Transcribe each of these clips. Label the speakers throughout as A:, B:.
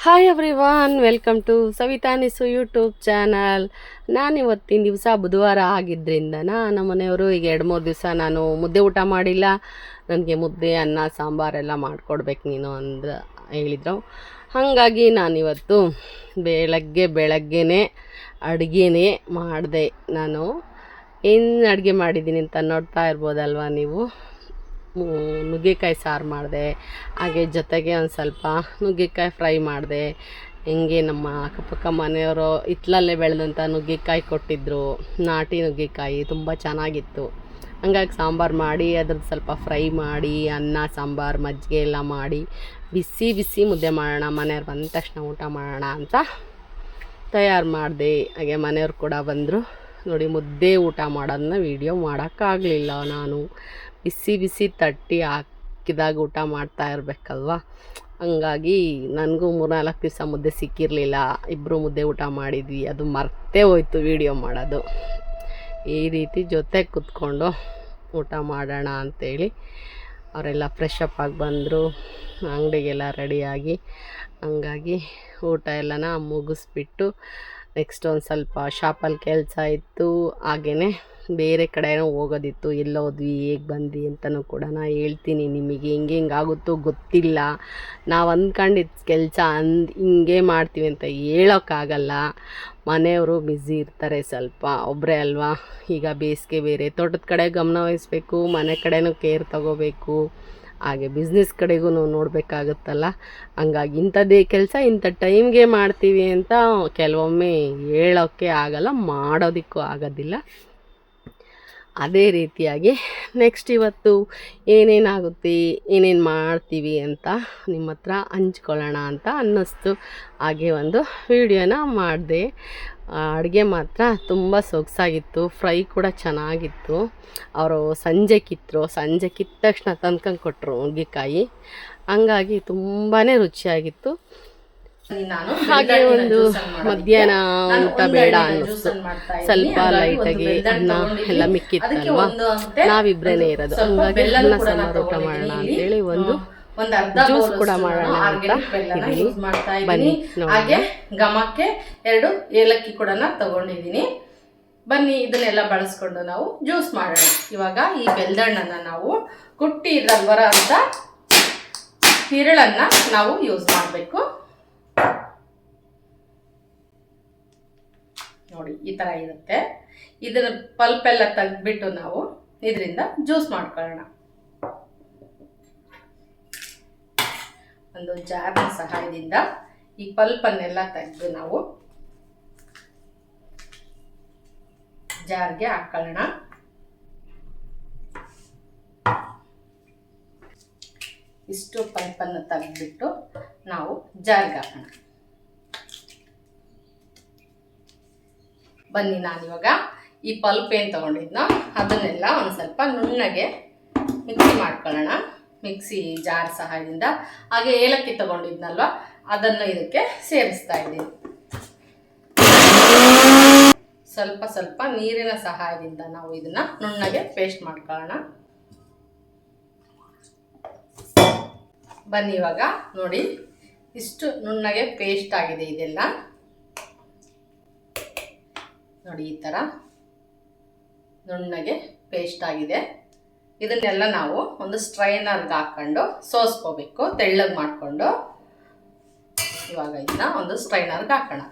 A: Hi everyone, welcome to Savita Nisu YouTube channel. ಇವತ್ತಿನ ದಿವಸ ಬುಧವಾರ ಆಗಿದ್ದರಿಂದ ನಮ್ಮ ಮನೆಯವರು ಈಗ 2-3 ದಿವಸ ನಾನು ಮುದ್ದೆ ಊಟ ಮಾಡಿಲ್ಲ, ನನಗೆ ಮುದ್ದೆ ಅನ್ನ ಸಾಂಬಾರೆಲ್ಲ ಮಾಡಿಕೊಡ್ಬೇಕು ನೀನು ಅಂತ ಹೇಳಿದರು. ಹಾಗಾಗಿ ನಾನಿವತ್ತು ಬೆಳಗ್ಗೆನೇ ಅಡುಗೆನೇ ಮಾಡಿದೆ. ನಾನು ಏನು ಅಡುಗೆ ಮಾಡಿದ್ದೀನಿ ಅಂತ ನೋಡ್ತಾ ಇರ್ಬೋದಲ್ವ ನೀವು. ನುಗ್ಗೆಕಾಯಿ ಸಾರು ಮಾಡಿದೆ, ಹಾಗೆ ಜೊತೆಗೆ ಒಂದು ಸ್ವಲ್ಪ ನುಗ್ಗೆಕಾಯಿ ಫ್ರೈ ಮಾಡಿದೆ. ಹಿಂಗೆ ನಮ್ಮ ಅಕ್ಕಪಕ್ಕ ಮನೆಯವರು ಹಿತ್ತಲಲ್ಲೇ ಬೆಳೆದಂಥ ನುಗ್ಗೆಕಾಯಿ ಕೊಟ್ಟಿದ್ದರು, ನಾಟಿ ನುಗ್ಗೆಕಾಯಿ ತುಂಬ ಚೆನ್ನಾಗಿತ್ತು. ಹಂಗಾಗಿ ಸಾಂಬಾರು ಮಾಡಿ ಅದ್ರದ್ದು ಸ್ವಲ್ಪ ಫ್ರೈ ಮಾಡಿ ಅನ್ನ ಸಾಂಬಾರು ಮಜ್ಜಿಗೆ ಎಲ್ಲ ಮಾಡಿ ಬಿಸಿ ಮುದ್ದೆ ಮಾಡೋಣ, ಮನೆಯವ್ರು ಬಂದ ತಕ್ಷಣ ಊಟ ಮಾಡೋಣ ಅಂತ ತಯಾರು ಮಾಡಿದೆ. ಹಾಗೆ ಮನೆಯವ್ರು ಕೂಡ ಬಂದರು. ನೋಡಿ, ಮುದ್ದೆ ಊಟ ಮಾಡೋದನ್ನ ವೀಡಿಯೋ ಮಾಡೋಕ್ಕಾಗಲಿಲ್ಲ. ನಾನು ಬಿಸಿ ತಟ್ಟಿ ಹಾಕಿದಾಗ ಊಟ ಮಾಡ್ತಾ ಇರಬೇಕಲ್ವ, ಹಂಗಾಗಿ ನನಗೂ 3-4 ದಿವಸ ಮುದ್ದೆ ಸಿಕ್ಕಿರಲಿಲ್ಲ. ಇಬ್ಬರು ಮುದ್ದೆ ಊಟ ಮಾಡಿದ್ವಿ, ಅದು ಮರ್ತೇ ಹೋಯ್ತು ವೀಡಿಯೋ ಮಾಡೋದು. ಈ ರೀತಿ ಜೊತೆ ಕೂತ್ಕೊಂಡು ಊಟ ಮಾಡೋಣ ಅಂಥೇಳಿ ಅವರೆಲ್ಲ ಫ್ರೆಶ್ ಅಪ್ ಆಗಿ ಬಂದರು, ಅಂಗಡಿಗೆಲ್ಲ ರೆಡಿಯಾಗಿ. ಹಂಗಾಗಿ ಊಟ ಎಲ್ಲನ ಮುಗಿಸ್ಬಿಟ್ಟು ನೆಕ್ಸ್ಟ್ ಒಂದು ಸ್ವಲ್ಪ ಶಾಪಲ್ಲಿ ಕೆಲಸ ಇತ್ತು, ಹಾಗೆಯೇ ಬೇರೆ ಕಡೆನೂ ಹೋಗೋದಿತ್ತು. ಎಲ್ಲೋದ್ವಿ, ಹೇಗೆ ಬಂದ್ವಿ ಅಂತಲೂ ಕೂಡ ನಾನು ಹೇಳ್ತೀನಿ ನಿಮಗೆ. ಹೆಂಗಾಗುತ್ತೋ ಗೊತ್ತಿಲ್ಲ. ನಾವು ಅಂದ್ಕೊಂಡಿದ್ದ ಕೆಲಸ ಹಿಂಗೆ ಮಾಡ್ತೀವಿ ಅಂತ ಹೇಳೋಕ್ಕಾಗಲ್ಲ. ಮನೆಯವರು ಬ್ಯುಸಿ ಇರ್ತಾರೆ, ಸ್ವಲ್ಪ ಒಬ್ಬರೇ ಅಲ್ವಾ. ಈಗ ಬೇಸಿಗೆ ಬೇರೆ, ತೋಟದ ಕಡೆ ಗಮನ ವಹಿಸ್ಬೇಕು, ಮನೆ ಕಡೆನೂ ಕೇರ್ ತಗೋಬೇಕು, ಹಾಗೆ ಬಿಸ್ನೆಸ್ ಕಡೆಗೂ ನೋಡಬೇಕಾಗುತ್ತಲ್ಲ. ಹಂಗಾಗಿ ಇಂಥದ್ದೇ ಕೆಲಸ ಇಂಥ ಟೈಮ್ಗೆ ಮಾಡ್ತೀವಿ ಅಂತ ಕೆಲವೊಮ್ಮೆ ಹೇಳೋಕ್ಕೆ ಆಗಲ್ಲ, ಮಾಡೋದಕ್ಕೂ ಆಗೋದಿಲ್ಲ. ಅದೇ ರೀತಿಯಾಗಿ ನೆಕ್ಸ್ಟ್ ಇವತ್ತು ಏನೇನಾಗುತ್ತೆ, ಏನೇನು ಮಾಡ್ತೀವಿ ಅಂತ ನಿಮ್ಮ ಹತ್ರ ಹಂಚ್ಕೊಳ್ಳೋಣ ಅಂತ ಅನ್ನಿಸ್ತು. ಹಾಗೆ ಒಂದು ವಿಡಿಯೋನ ಮಾಡಿದೆ. ಅಡುಗೆ ಮಾತ್ರ ತುಂಬ ಸೊಗಸಾಗಿತ್ತು, ಫ್ರೈ ಕೂಡ ಚೆನ್ನಾಗಿತ್ತು. ಅವರು ಸಂಜೆ ಕಿತ್ತ ತಕ್ಷಣ ತಂದ್ಕೊಂಡು ಕೊಟ್ಟರು ನುಗ್ಗೆಕಾಯಿ, ಹಂಗಾಗಿ ತುಂಬಾ ರುಚಿಯಾಗಿತ್ತು. ಹಾಗೆ ಒಂದು ಮಧ್ಯಾಹ್ನ ಊಟ ಬೇಡ ಅನ್ನಿಸ್ತು, ಸ್ವಲ್ಪ ಲೈಟಾಗಿ ಅನ್ನ ಎಲ್ಲ ಮಿಕ್ಕಿತ್ತಲ್ವ, ನಾವಿಬ್ಬರೇ ಇರೋದು. ಹಂಗಾಗಿ ಅನ್ನ ಸಾಂಬಾರು ಊಟ ಮಾಡೋಣ ಅಂತೇಳಿ ಒಂದು ಜ್ಯೂಸ್ ಕೂಡ ಮಾಡೋಣ ಅಂತ ಇದ್ದೀನಿ. ಬನ್ನಿ
B: ಹಾಗೆ ಗಮಕ್ಕೆ 2 ಏಲಕ್ಕಿ ಕೂಡ ತಗೊಂಡಿದ್ದೀನಿ. ಬನ್ನಿ ಇದನ್ನೆಲ್ಲ ಬಳಸ್ಕೊಂಡು ನಾವು ಜ್ಯೂಸ್ ಮಾಡೋಣ. ಇವಾಗ ಈ ಬೆಲ್ದಣ್ಣನ ನಾವು ಕುಟ್ಟಿ ರಬ್ಬರ ಅಂತ ತಿರುಳನ್ನ ನಾವು ಯೂಸ್ ಮಾಡಬೇಕು. ನೋಡಿ, ಈ ತರ ಇರುತ್ತೆ. ಇದರ ಪಲ್ಪ್ ಎಲ್ಲ ತೆಗೆದ್ಬಿಟ್ಟು ನಾವು ಇದರಿಂದ ಜ್ಯೂಸ್ ಮಾಡ್ಕೊಳ್ಳೋಣ. ಒಂದು ಜಾರ್ನ ಸಹಾಯದಿಂದ ಈ ಪಲ್ಪನ್ನೆಲ್ಲ ತೆಗೆದು ನಾವು ಜಾರ್ಗೆ ಹಾಕೊಳ್ಳೋಣ. ಇಷ್ಟು ಪಲ್ಪನ್ನು ತೆಗೆದ್ಬಿಟ್ಟು ನಾವು ಜಾರ್ಗೆ ಹಾಕೋಣ. ಬನ್ನಿ, ನಾನಿವಾಗ ಈ ಪಲ್ಪ್ ಏನು ತಗೊಂಡಿದ್ನೋ ಅದನ್ನೆಲ್ಲ ಒಂದು ಸ್ವಲ್ಪ ನುಣ್ಣಗೆ ಮಿಕ್ಸಿ ಮಾಡ್ಕೊಳ್ಳೋಣ, ಮಿಕ್ಸಿ ಜಾರ್ ಸಹಾಯದಿಂದ. ಹಾಗೆ ಏಲಕ್ಕಿ ತಗೊಂಡಿದ್ನಲ್ವ, ಅದನ್ನು ಇದಕ್ಕೆ ಸೇರಿಸ್ತಾ ಇದ್ದೀನಿ. ಸ್ವಲ್ಪ ನೀರಿನ ಸಹಾಯದಿಂದ ನಾವು ಇದನ್ನ ನುಣ್ಣಗೆ ಪೇಸ್ಟ್ ಮಾಡ್ಕೊಳ್ಳೋಣ. ಬನ್ನಿ, ಇವಾಗ ನೋಡಿ ಇಷ್ಟು ನುಣ್ಣಗೆ ಪೇಸ್ಟ್ ಆಗಿದೆ. ಇದೆಲ್ಲ ನೋಡಿ, ಈ ಥರ ನುಣ್ಣಗೆ ಪೇಸ್ಟ್ ಆಗಿದೆ. ಇದನ್ನೆಲ್ಲ ನಾವು ಒಂದು ಸ್ಟ್ರೈನರ್ಗೆ ಹಾಕ್ಕೊಂಡು ಸೋಸ್ಕೋಬೇಕು, ತೆಳ್ಳಗೆ ಮಾಡಿಕೊಂಡು. ಇವಾಗ ಇದನ್ನ ಒಂದು ಸ್ಟ್ರೈನರ್ಗೆ ಹಾಕೋಣ.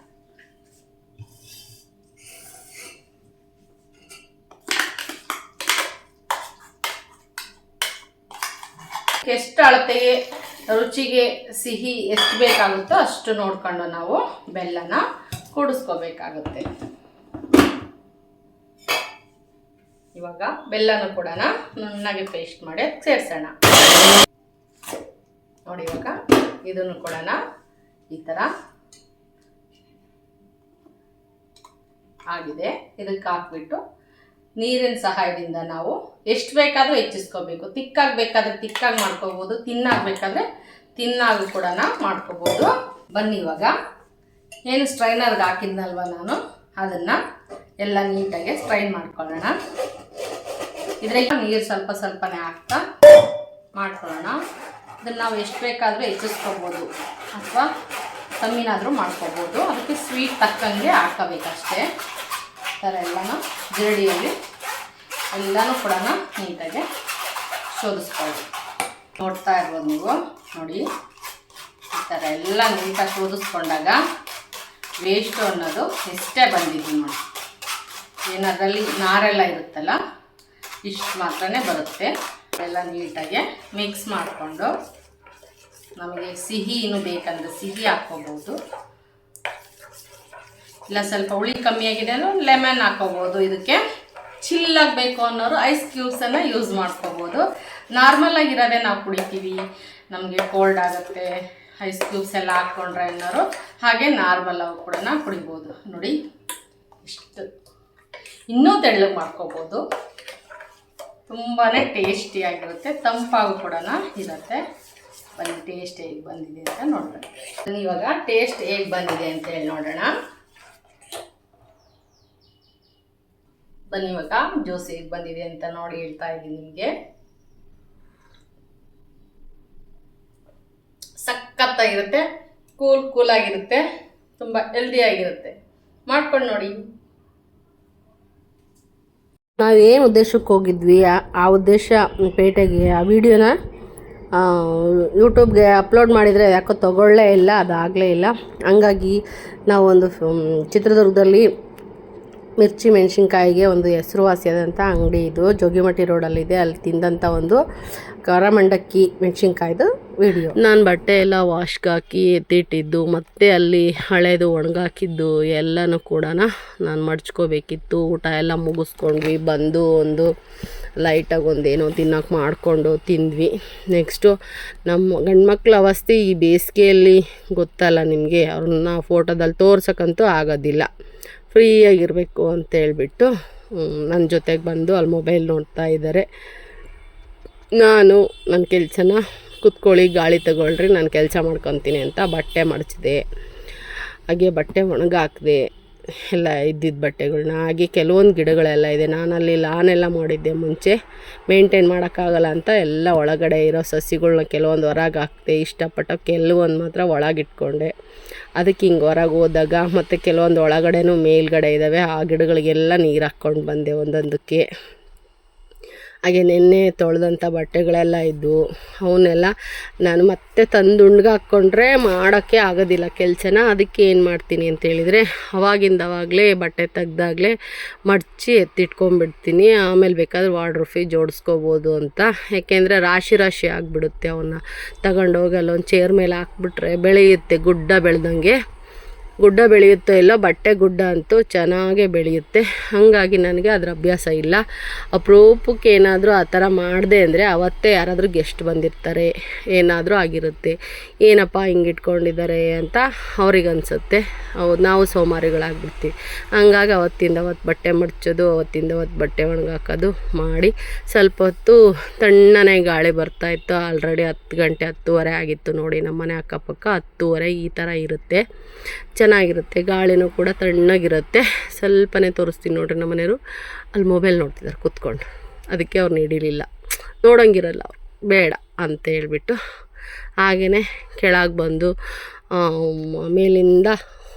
B: ಎಷ್ಟು ಅಳತೆಗೆ ರುಚಿಗೆ ಸಿಹಿ ಎಷ್ಟು ಬೇಕಾಗುತ್ತೋ ಅಷ್ಟು ನೋಡ್ಕೊಂಡು ನಾವು ಬೆಲ್ಲನ ಕೂಡಿಸ್ಕೋಬೇಕಾಗುತ್ತೆ. ಇವಾಗ ಬೆಲ್ಲನೂ ಕೂಡ ನುಣ್ಣಗೆ ಪೇಸ್ಟ್ ಮಾಡಿ ಸೇರಿಸೋಣ. ನೋಡಿ, ಇವಾಗ ಇದನ್ನು ಕೂಡ ಈ ಥರ ಆಗಿದೆ. ಇದಕ್ಕೆ ಹಾಕ್ಬಿಟ್ಟು ನೀರಿನ ಸಹಾಯದಿಂದ ನಾವು ಎಷ್ಟು ಬೇಕಾದರೂ ಹೆಚ್ಚಿಸ್ಕೋಬೇಕು. ತಿಕ್ಕಾಗಬೇಕಾದ್ರೆ ತಿಕ್ಕಾಗಿ ಮಾಡ್ಕೋಬೋದು, ತಿನ್ನಾಗಬೇಕಾದ್ರೆ ತಿನ್ನಾಗೂ ಕೂಡ ಮಾಡ್ಕೋಬೋದು. ಬನ್ನಿ, ಇವಾಗ ಏನು ಸ್ಟ್ರೈನರ್ಗೆ ಹಾಕಿದ್ನಲ್ವ ನಾನು, ಅದನ್ನು ಎಲ್ಲ ನೀಟಾಗಿ ಸ್ಟ್ರೈನ್ ಮಾಡ್ಕೊಳ್ಳೋಣ. ಇದಕ್ಕೆ ನೀರು ಸ್ವಲ್ಪನೇ ಹಾಕ್ತಾ ಮಾಡ್ಕೊಳ್ಳೋಣ. ಇದನ್ನು ನಾವು ಎಷ್ಟು ಬೇಕಾದರೂ ಹೆಚ್ಚಿಸ್ಕೋಬೋದು, ಅಥವಾ ಕಮ್ಮಿನಾದರೂ ಮಾಡ್ಕೋಬೋದು. ಅದಕ್ಕೆ ಸ್ವೀಟ್ ತಕ್ಕಂಗೆ ಹಾಕೋಬೇಕಷ್ಟೇ. ಈ ಥರ ಎಲ್ಲನೂ ಜರಡಿಯಲ್ಲಿ ಎಲ್ಲನೂ ಕೂಡ ನೀಟಾಗಿ ಶೋಧಿಸ್ಕೊಳ್ಳಿ. ನೋಡ್ತಾ ಇರ್ಬೋದು ನೀವು, ನೋಡಿ ಈ ಥರ ಎಲ್ಲ ನೀಟಾಗಿ ಶೋಧಿಸ್ಕೊಂಡಾಗ ವೇಸ್ಟು ಅನ್ನೋದು ಎಷ್ಟೇ ಬಂದಿದ್ದು ನೋಡಿ. ಏನದರಲ್ಲಿ ನಾರೆಲ್ಲ ಇರುತ್ತಲ್ಲ ಇಷ್ಟು ಮಾತ್ರನೇ ಬರುತ್ತೆ. ಎಲ್ಲ ನೀಟಾಗಿ ಮಿಕ್ಸ್ ಮಾಡಿಕೊಂಡು ನಮಗೆ ಸಿಹಿ ಇನ್ನೂ ಬೇಕಂದರೆ ಸಿಹಿ ಹಾಕ್ಕೋಬೋದು, ಇಲ್ಲ ಸ್ವಲ್ಪ ಹುಳಿ ಕಮ್ಮಿ ಆಗಿದೆ ಅಂದ್ರೆ ಲೆಮನ್ ಹಾಕ್ಕೋಬೋದು. ಇದಕ್ಕೆ ಚಿಲ್ಲಾಗಬೇಕು ಅನ್ನೋರು ಐಸ್ ಕ್ಯೂಬ್ಸನ್ನು ಯೂಸ್ ಮಾಡ್ಕೋಬೋದು. ನಾರ್ಮಲ್ ಆಗಿರೋದೇ ನಾವು ಕುಡಿತೀವಿ, ನಮಗೆ ಕೋಲ್ಡ್ ಆಗುತ್ತೆ, ಐಸ್ ಕ್ಯೂಬ್ಸ್ ಎಲ್ಲ ಹಾಕ್ಕೊಂಡ್ರೆ ಅನ್ನೋರು ಹಾಗೆ ನಾರ್ಮಲ್ ಅವು ಕೂಡ ಕುಡಿಬೋದು. ನೋಡಿ ಇಷ್ಟು ಇನ್ನೂ ತೆಳ್ಳಗೆ ಮಾಡ್ಕೋಬೋದು. ತುಂಬಾ ಟೇಸ್ಟಿಯಾಗಿರುತ್ತೆ, ತಂಪಾಗೂ ಕೂಡ ಇರುತ್ತೆ. ಬನ್ನಿ ಟೇಸ್ಟ್ ಹೇಗೆ ಬಂದಿದೆ ಅಂತ ನೋಡೋಣ. ಇವಾಗ ಟೇಸ್ಟ್ ಹೇಗೆ ಬಂದಿದೆ ಅಂತ ಹೇಳಿ ನೋಡೋಣ. ಬನ್ನಿ ಇವಾಗ ಜ್ಯೂಸ್ ಹೇಗೆ ಬಂದಿದೆ ಅಂತ ನೋಡಿ ಹೇಳ್ತಾ ಇದ್ದೀನಿ ನಿಮಗೆ. ಸಖತ್ತಾಗಿರುತ್ತೆ, ಕೂಲಾಗಿರುತ್ತೆ, ತುಂಬ ಹೆಲ್ದಿಯಾಗಿರುತ್ತೆ. ಮಾಡ್ಕೊಂಡು ನೋಡಿ.
A: ನಾವೇನು ಉದ್ದೇಶಕ್ಕೆ ಹೋಗಿದ್ವಿ ಆ ಉದ್ದೇಶ ಪೇಟೆಗೆ ಆ ವಿಡಿಯೋನ ಯೂಟ್ಯೂಬ್ಗೆ ಅಪ್ಲೋಡ್ ಮಾಡಿದರೆ ಯಾಕೋ ತಗೊಳ್ಳೇ ಇಲ್ಲ, ಅದಾಗಲೇ ಇಲ್ಲ. ಹಂಗಾಗಿ ನಾವೊಂದು ಚಿತ್ರದುರ್ಗದಲ್ಲಿ ಮಿರ್ಚಿ ಮೆಣಸಿನ್ಕಾಯಿಗೆ ಒಂದು ಹೆಸರುವಾಸಿಯಾದಂಥ ಅಂಗಡಿ ಇದು ಜೋಗಿಮಟ್ಟಿ ರೋಡಲ್ಲಿದೆ. ಅಲ್ಲಿ ತಿಂದಂಥ ಒಂದು ಖಾರ ಮಂಡಕ್ಕಿ ಮೆಣಸಿನ್ಕಾಯ್ದು ವಿಡಿಯೋ. ನಾನು ಬಟ್ಟೆ ಎಲ್ಲ ವಾಶ್ಗೆ ಹಾಕಿ ಎತ್ತಿಟ್ಟಿದ್ದು, ಮತ್ತು ಅಲ್ಲಿ ಹಳೇದು ಒಣಗಾಕಿದ್ದು ಎಲ್ಲನೂ ಕೂಡ ನಾನು ಮಡ್ಚ್ಕೋಬೇಕಿತ್ತು. ಊಟ ಎಲ್ಲ ಮುಗಿಸ್ಕೊಂಡ್ವಿ, ಬಂದು ಒಂದು ಲೈಟಾಗಿ ಒಂದೇನೋ ತಿನ್ನೋಕೆ ಮಾಡಿಕೊಂಡು ತಿಂದ್ವಿ. ನೆಕ್ಸ್ಟು ನಮ್ಮ ಗಂಡ್ಮಕ್ಳ ಅವಸ್ಥೆ ಈ ಬೇಸಿಗೆಯಲ್ಲಿ ಗೊತ್ತಲ್ಲ ನಿಮಗೆ, ಅವ್ರನ್ನ ಫೋಟೋದಲ್ಲಿ ತೋರ್ಸೋಕ್ಕಂತೂ ಆಗೋದಿಲ್ಲ. ಫ್ರೀಯಾಗಿರಬೇಕು ಅಂತೇಳ್ಬಿಟ್ಟು ನನ್ನ ಜೊತೆಗೆ ಬಂದು ಅಲ್ಲಿ ಮೊಬೈಲ್ ನೋಡ್ತಾ ಇದ್ದಾರೆ. ನಾನು ನನ್ನ ಕೆಲಸನ ಕೂತ್ಕೊಳ್ಳಿ ಗಾಳಿ ತಗೊಳ್ರಿ ನಾನು ಕೆಲಸ ಮಾಡ್ಕೊತೀನಿ ಅಂತ ಬಟ್ಟೆ ಮಡಚಿದೆ. ಹಾಗೆ ಬಟ್ಟೆ ಒಣಗಾಕಿದೆ, ಎಲ್ಲ ಇದ್ದಿದ್ದ ಬಟ್ಟೆಗಳನ್ನ. ಹಾಗೆ ಕೆಲವೊಂದು ಗಿಡಗಳೆಲ್ಲ ಇದೆ, ನಾನಲ್ಲಿ ಲಾನೆಲ್ಲ ಮಾಡಿದ್ದೆ ಮುಂಚೆ, ಮೇಂಟೈನ್ ಮಾಡೋಕ್ಕಾಗಲ್ಲ ಅಂತ ಎಲ್ಲ ಒಳಗಡೆ ಇರೋ ಸಸಿಗಳ್ನ ಕೆಲವೊಂದು ಹೊರಗೆ ಹಾಕ್ದೆ. ಇಷ್ಟಪಟ್ಟು ಕೆಲವೊಂದು ಮಾತ್ರ ಒಳಗಿಟ್ಕೊಂಡೆ. ಅದಕ್ಕೆ ಹಿಂಗೆ ಹೊರಗೆ ಹೋದಾಗ ಮತ್ತು ಕೆಲವೊಂದು ಒಳಗಡೆನೂ ಮೇಲ್ಗಡೆ ಇದ್ದಾವೆ, ಆ ಗಿಡಗಳಿಗೆಲ್ಲ ನೀರು ಹಾಕ್ಕೊಂಡು ಬಂದೆ ಒಂದೊಂದಕ್ಕೆ. ಹಾಗೆ ನೆನ್ನೆ ತೊಳೆದಂಥ ಬಟ್ಟೆಗಳೆಲ್ಲ ಇದ್ದವು, ಅವನ್ನೆಲ್ಲ ನಾನು ಮತ್ತೆ ತಂದು ಹಾಕ್ಕೊಂಡ್ರೆ ಮಾಡೋಕ್ಕೆ ಆಗೋದಿಲ್ಲ ಕೆಲಸನ. ಅದಕ್ಕೆ ಏನು ಮಾಡ್ತೀನಿ ಅಂತೇಳಿದರೆ ಅವಾಗಲೇ ಬಟ್ಟೆ ತೆಗ್ದಾಗಲೇ ಮಡಚಿ ಎತ್ತಿಟ್ಕೊಂಡ್ಬಿಡ್ತೀನಿ. ಆಮೇಲೆ ಬೇಕಾದ್ರೆ ವಾರ್ಡ್ರೋಬ್ ಜೋಡಿಸ್ಕೋಬೋದು ಅಂತ. ಯಾಕೆಂದರೆ ರಾಶಿ ಆಗಿಬಿಡುತ್ತೆ. ಅವನ್ನ ತಗೊಂಡೋಗಿ ಅಲ್ಲೊಂದು ಚೇರ್ ಮೇಲೆ ಹಾಕ್ಬಿಟ್ರೆ ಬೆಳೆಯುತ್ತೆ, ಗುಡ್ಡ ಬೆಳೆಯುತ್ತೋ ಇಲ್ಲೋ, ಬಟ್ಟೆ ಗುಡ್ಡ ಅಂತೂ ಚೆನ್ನಾಗೇ ಬೆಳೆಯುತ್ತೆ. ಹಾಗಾಗಿ ನನಗೆ ಅದರ ಅಭ್ಯಾಸ ಇಲ್ಲ. ಅಪರೂಪಕ್ಕೆ ಏನಾದರೂ ಆ ಥರ ಮಾಡಿದೆ ಅಂದರೆ ಅವತ್ತೇ ಯಾರಾದರೂ ಗೆಸ್ಟ್ ಬಂದಿರ್ತಾರೆ, ಏನಾದರೂ ಆಗಿರುತ್ತೆ, ಏನಪ್ಪ ಹಿಂಗೆ ಇಟ್ಕೊಂಡಿದ್ದಾರೆ ಅಂತ ಅವ್ರಿಗೆ ಅನಿಸುತ್ತೆ. ನಾವು ಸೋಮಾರಿಗಳಾಗ್ಬಿಡ್ತೀವಿ. ಹಂಗಾಗಿ ಅವತ್ತಿಂದ ಬಟ್ಟೆ ಮಡ್ಚೋದು, ಅವತ್ತಿಂದ ಬಟ್ಟೆ ಒಣಗಾಕೋದು ಮಾಡಿ ಸ್ವಲ್ಪ ಹೊತ್ತು ತಣ್ಣನೆ ಗಾಳಿ ಬರ್ತಾಯಿತ್ತು. ಆಲ್ರೆಡಿ 10 ಗಂಟೆ 10:30 ಆಗಿತ್ತು ನೋಡಿ. ನಮ್ಮ ಮನೆ ಅಕ್ಕಪಕ್ಕ 10:30 ಈ ಥರ ಇರುತ್ತೆ, ಚೆನ್ನಾಗಿರುತ್ತೆ. ಗಾಳಿನೂ ಕೂಡ ತಣ್ಣಗಿರುತ್ತೆ. ಸ್ವಲ್ಪನೇ ತೋರಿಸ್ತೀನಿ ನೋಡಿರಿ. ನಮ್ಮ ಮನೆಯವರು ಅಲ್ಲಿ ಮೊಬೈಲ್ ನೋಡ್ತಿದ್ದಾರೆ ಕೂತ್ಕೊಂಡು, ಅದಕ್ಕೆ ಅವ್ರನ್ನ ಹಿಡೀಲಿಲ್ಲ, ನೋಡೋಂಗಿರಲ್ಲ ಅವ್ರು, ಬೇಡ ಅಂತ ಹೇಳ್ಬಿಟ್ಟು. ಹಾಗೆಯೇ ಕೆಳಗೆ ಬಂದು ಮೇಲಿಂದ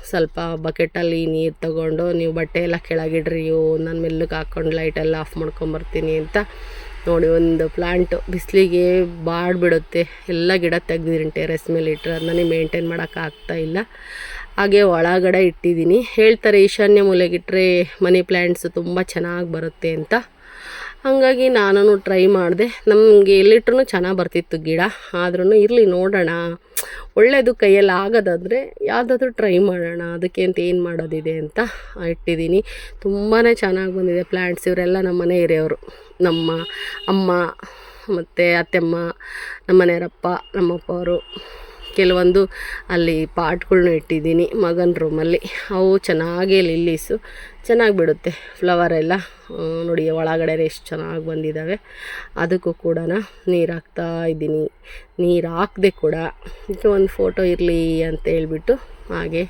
A: ಸ್ವಲ್ಪ ಬಕೆಟಲ್ಲಿ ನೀರು ತಗೊಂಡು, ನೀವು ಬಟ್ಟೆ ಎಲ್ಲ ಕೆಳಗಿಡ್ರಿ, ನಾನು ಮೆಲ್ಲಗೆ ಹಾಕ್ಕೊಂಡು ಲೈಟೆಲ್ಲ ಆಫ್ ಮಾಡ್ಕೊಂಬರ್ತೀನಿ ಅಂತ ನೋಡಿ. ಒಂದು ಪ್ಲಾಂಟು ಬಿಸಿಲಿಗೆ ಬಾಡ್ಬಿಡುತ್ತೆ, ಎಲ್ಲ ಗಿಡ ತೆಗ್ದಿದ್ದೀನಿ ಟೆರೆಸ್ ಮೇಲೆ ಇಟ್ಟರೆ, ಅದನ್ನೇ ಮೇಂಟೈನ್ ಮಾಡೋಕ್ಕಾಗ್ತಾಯಿಲ್ಲ. ಹಾಗೆ ಒಳಗಡೆ ಇಟ್ಟಿದ್ದೀನಿ. ಹೇಳ್ತಾರೆ ಈಶಾನ್ಯ ಮೂಲೆಗಿಟ್ಟರೆ ಮನಿ ಪ್ಲ್ಯಾಂಟ್ಸು ತುಂಬ ಚೆನ್ನಾಗಿ ಬರುತ್ತೆ ಅಂತ. ಹಾಗಾಗಿ ನಾನು ಟ್ರೈ ಮಾಡಿದೆ. ನಮಗೆ ಎಲ್ಲಿಟ್ರೂ ಚೆನ್ನಾಗಿ ಬರ್ತಿತ್ತು ಗಿಡ. ಆದ್ರೂ ಇರಲಿ ನೋಡೋಣ, ಒಳ್ಳೆಯದು ಕೈಯಲ್ಲಿ ಆಗೋದಾದರೆ ಯಾವುದಾದ್ರೂ ಟ್ರೈ ಮಾಡೋಣ, ಅದಕ್ಕೆ ಅಂತ ಏನು ಮಾಡೋದಿದೆ ಅಂತ ಇಟ್ಟಿದ್ದೀನಿ. ತುಂಬಾ ಚೆನ್ನಾಗಿ ಬಂದಿದೆ ಪ್ಲ್ಯಾಂಟ್ಸ್. ಇವರೆಲ್ಲ ನಮ್ಮ ಮನೆ ಹಿರಿಯವರು, ನಮ್ಮ ಅಮ್ಮ ಮತ್ತು ಅತ್ತೆಮ್ಮ, ನಮ್ಮ ಮನೆಯವರಪ್ಪ, ನಮ್ಮಪ್ಪ ಅವರು. ಕೆಲವೊಂದು ಅಲ್ಲಿ ಪಾಟ್ಗಳ್ನ ಇಟ್ಟಿದ್ದೀನಿ ಮಗನ ರೂಮಲ್ಲಿ. ಅವು ಚೆನ್ನಾಗೇ ಲಿಲ್ಲೀಸು ಚೆನ್ನಾಗಿ ಬಿಡುತ್ತೆ ಫ್ಲವರ್ ಎಲ್ಲ. ನೋಡಿ ಒಳಗಡೆ ಎಷ್ಟು ಚೆನ್ನಾಗಿ ಬಂದಿದ್ದಾವೆ. ಅದಕ್ಕೂ ಕೂಡ ನೀರು ಹಾಕ್ತಾ ಇದ್ದೀನಿ. ನೀರು ಹಾಕದೆ ಕೂಡ ಇದಕ್ಕೆ ಒಂದು ಫೋಟೋ ಇರಲಿ ಅಂತ ಹೇಳ್ಬಿಟ್ಟು ಹಾಗೆ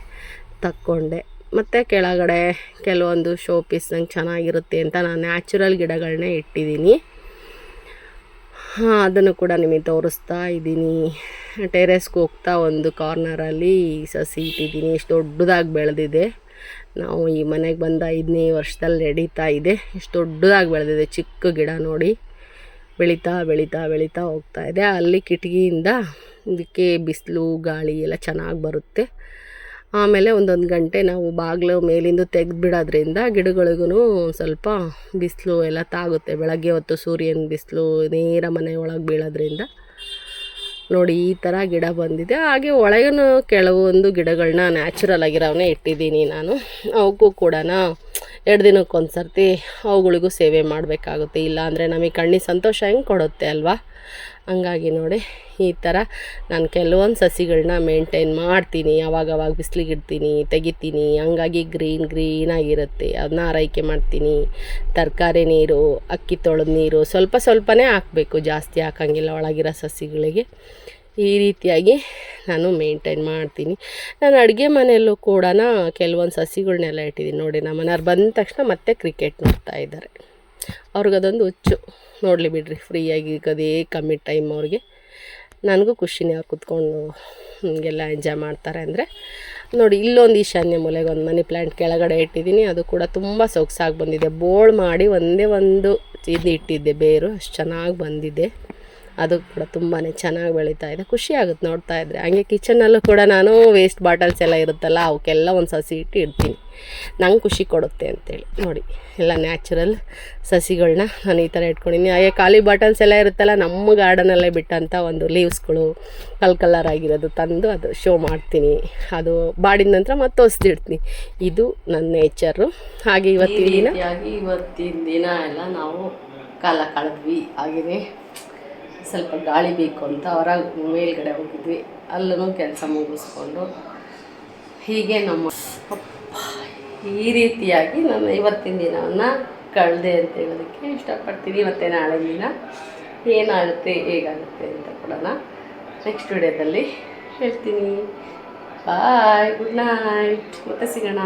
A: ತಕ್ಕೊಂಡೆ. ಮತ್ತು ಕೆಳಗಡೆ ಕೆಲವೊಂದು ಶೋ ಪೀಸ್ ನಂಗೆ ಚೆನ್ನಾಗಿರುತ್ತೆ ಅಂತ ನಾನು ನ್ಯಾಚುರಲ್ ಗಿಡಗಳನ್ನೇ ಇಟ್ಟಿದ್ದೀನಿ. ಅದನ್ನು ಕೂಡ ನಿಮಗೆ ತೋರಿಸ್ತಾ ಇದ್ದೀನಿ. ಟೆರೆಸ್ಗೆ ಹೋಗ್ತಾ ಒಂದು ಕಾರ್ನರಲ್ಲಿ ಸಸಿ ಇಟ್ಟಿದ್ದೀನಿ. ಇಷ್ಟು ದೊಡ್ಡದಾಗಿ ಬೆಳೆದಿದೆ. ನಾವು ಈ ಮನೆಗೆ ಬಂದ 5ನೇ ವರ್ಷದಲ್ಲಿ ನಡೀತಾ ಇದೆ. ಇಷ್ಟು ದೊಡ್ಡದಾಗಿ ಬೆಳೆದಿದೆ. ಚಿಕ್ಕ ಗಿಡ ನೋಡಿ, ಬೆಳೀತಾ ಬೆಳೀತಾ ಬೆಳೀತಾ ಹೋಗ್ತಾ ಇದೆ. ಅಲ್ಲಿ ಕಿಟಕಿಯಿಂದ ಇದಕ್ಕೆ ಬಿಸಿಲು ಗಾಳಿ ಎಲ್ಲ ಚೆನ್ನಾಗಿ ಬರುತ್ತೆ. ಆಮೇಲೆ ಒಂದೊಂದು ಗಂಟೆ ನಾವು ಬಾಗಿಲು ಮೇಲಿಂದ ತೆಗೆದು ಬಿಡೋದ್ರಿಂದ ಗಿಡಗಳಿಗೂ ಸ್ವಲ್ಪ ಬಿಸಿಲು ಎಲ್ಲ ತಾಗುತ್ತೆ. ಬೆಳಗ್ಗೆ ಹೊತ್ತು ಸೂರ್ಯನ ಬಿಸಿಲು ನೇರ ಮನೆ ಒಳಗೆ ಬೀಳೋದ್ರಿಂದ ನೋಡಿ ಈ ಥರ ಗಿಡ ಬಂದಿದೆ. ಹಾಗೆ ಒಳಗೂ ಕೆಲವೊಂದು ಗಿಡಗಳನ್ನ ನ್ಯಾಚುರಲ್ ಆಗಿರೋವನ್ನೇ ಇಟ್ಟಿದ್ದೀನಿ ನಾನು. ಅವಕ್ಕೂ ಕೂಡ 2 ದಿನಕ್ಕೊಂದು ಸರ್ತಿ ಅವುಗಳಿಗೂ ಸೇವೆ ಮಾಡಬೇಕಾಗುತ್ತೆ. ಇಲ್ಲಾಂದರೆ ನಮಗೆ ಕಣ್ಣಿಗೆ ಸಂತೋಷ ಹೆಂಗೆ ಕೊಡುತ್ತೆ ಅಲ್ವಾ. ಹಂಗಾಗಿ ನೋಡಿ ಈ ಥರ ನಾನು ಕೆಲವೊಂದು ಸಸಿಗಳನ್ನ ಮೇಂಟೈನ್ ಮಾಡ್ತೀನಿ. ಅವಾಗವಾಗ ಬಿಸಿಲಿಗೆ ಇಡ್ತೀನಿ, ತೆಗಿತೀನಿ. ಹಂಗಾಗಿ ಗ್ರೀನಾಗಿರುತ್ತೆ. ಅದನ್ನ ಆರೈಕೆ ಮಾಡ್ತೀನಿ. ತರಕಾರಿ ನೀರು, ಅಕ್ಕಿ ತೊಳೆದ ನೀರು ಸ್ವಲ್ಪ ಸ್ವಲ್ಪನೇ ಹಾಕಬೇಕು, ಜಾಸ್ತಿ ಹಾಕೋಂಗಿಲ್ಲ ಒಳಗಿರೋ ಸಸಿಗಳಿಗೆ. ಈ ರೀತಿಯಾಗಿ ನಾನು ಮೇಂಟೈನ್ ಮಾಡ್ತೀನಿ. ನಾನು ಅಡುಗೆ ಮನೆಯಲ್ಲೂ ಕೂಡ ಕೆಲವೊಂದು ಸಸಿಗಳನ್ನೆಲ್ಲ ಇಟ್ಟಿದ್ದೀನಿ. ನೋಡಿ ನಮ್ಮ ಮನೆಯವ್ರು ಬಂದ ತಕ್ಷಣ ಮತ್ತೆ ಕ್ರಿಕೆಟ್ ನೋಡ್ತಾ ಇದ್ದಾರೆ. ಅವ್ರಿಗದೊಂದು ಹುಚ್ಚು. ನೋಡಲಿ ಬಿಡ್ರಿ, ಫ್ರೀಯಾಗಿ ಅದೇ ಕಮ್ಮಿ ಟೈಮ್ ಅವ್ರಿಗೆ. ನನಗೂ ಖುಷಿನೇ ಅವ್ರು ಕುತ್ಕೊಂಡು ಹೀಗೆಲ್ಲ ಎಂಜಾಯ್ ಮಾಡ್ತಾರೆ ಅಂದರೆ. ನೋಡಿ ಇಲ್ಲೊಂದು ಈಶಾನ್ಯ ಮೂಲೆಗೆ ಒಂದು ಮನಿ ಪ್ಲ್ಯಾಂಟ್ ಕೆಳಗಡೆ ಇಟ್ಟಿದ್ದೀನಿ. ಅದು ಕೂಡ ತುಂಬ ಸೊಗಸಾಗಿ ಬಂದಿದೆ. ಬೋಳ್ ಮಾಡಿ ಒಂದೇ ಒಂದು ಇದು ಇಟ್ಟಿದ್ದೆ, ಬೇರು ಅಷ್ಟು ಚೆನ್ನಾಗಿ ಬಂದಿದೆ. ಅದು ಕೂಡ ತುಂಬಾ ಚೆನ್ನಾಗಿ ಬೆಳೀತಾ ಇದೆ. ಖುಷಿ ಆಗುತ್ತೆ ನೋಡ್ತಾ ಇದ್ದರೆ. ಹಾಗೆ ಕಿಚನಲ್ಲೂ ಕೂಡ ನಾನು ವೇಸ್ಟ್ ಬಾಟಲ್ಸ್ ಎಲ್ಲ ಇರುತ್ತಲ್ಲ, ಅವಕ್ಕೆಲ್ಲ ಒಂದು ಸಸಿ ಇಡ್ತೀನಿ. ನಂಗೆ ಖುಷಿ ಕೊಡುತ್ತೆ ಅಂತೇಳಿ. ನೋಡಿ ಎಲ್ಲ ನ್ಯಾಚುರಲ್ ಸಸಿಗಳನ್ನ ನಾನು ಈ ಥರ ಇಟ್ಕೊಂಡಿದ್ದೀನಿ. ಹಾಗೆ ಖಾಲಿ ಬಾಟಲ್ಸ್ ಎಲ್ಲ ಇರುತ್ತಲ್ಲ, ನಮ್ಮ ಗಾರ್ಡನಲ್ಲೇ ಬಿಟ್ಟಂಥ ಒಂದು ಲೀವ್ಸ್ಗಳು ಕಲರ್ ಆಗಿರೋದು ತಂದು ಅದು ಶೋ ಮಾಡ್ತೀನಿ. ಅದು ಬಾಡಿದ ನಂತರ ಮತ್ತೆ ಹೊಸ್ದಿಡ್ತೀನಿ. ಇದು ನನ್ನ ನೇಚರು. ಹಾಗೆ ಇವತ್ತಿನ ದಿನ ಎಲ್ಲ ನಾವು ಕಾಲ ಕಳೆದ್ವಿ. ಹಾಗೆಯೇ ಸ್ವಲ್ಪ ಗಾಳಿ ಬೇಕು ಅಂತ ಹೊರಗೆ ಮೇಲ್ಗಡೆ ಹೋಗಿದ್ವಿ. ಅಲ್ಲೂ ಕೆಲಸ ಮುಗಿಸ್ಕೊಂಡು ಹೀಗೆ ನಮ್ಮ ಈ ರೀತಿಯಾಗಿ ನಾನು ಇವತ್ತಿನ ದಿನವನ್ನು ಕಳೆದೆ ಅಂತ ಹೇಳೋದಕ್ಕೆ ಇಷ್ಟಪಡ್ತೀನಿ. ಮತ್ತು ನಾಳೆ ದಿನ ಏನಾಗುತ್ತೆ ಹೇಗಾಗುತ್ತೆ ಅಂತ ಕೂಡ ನೆಕ್ಸ್ಟ್ ವಿಡಿಯೋದಲ್ಲಿ ಹೇಳ್ತೀನಿ. ಬಾಯ್, ಗುಡ್ ನೈಟ್, ಮತ್ತೆ ಸಿಗೋಣ.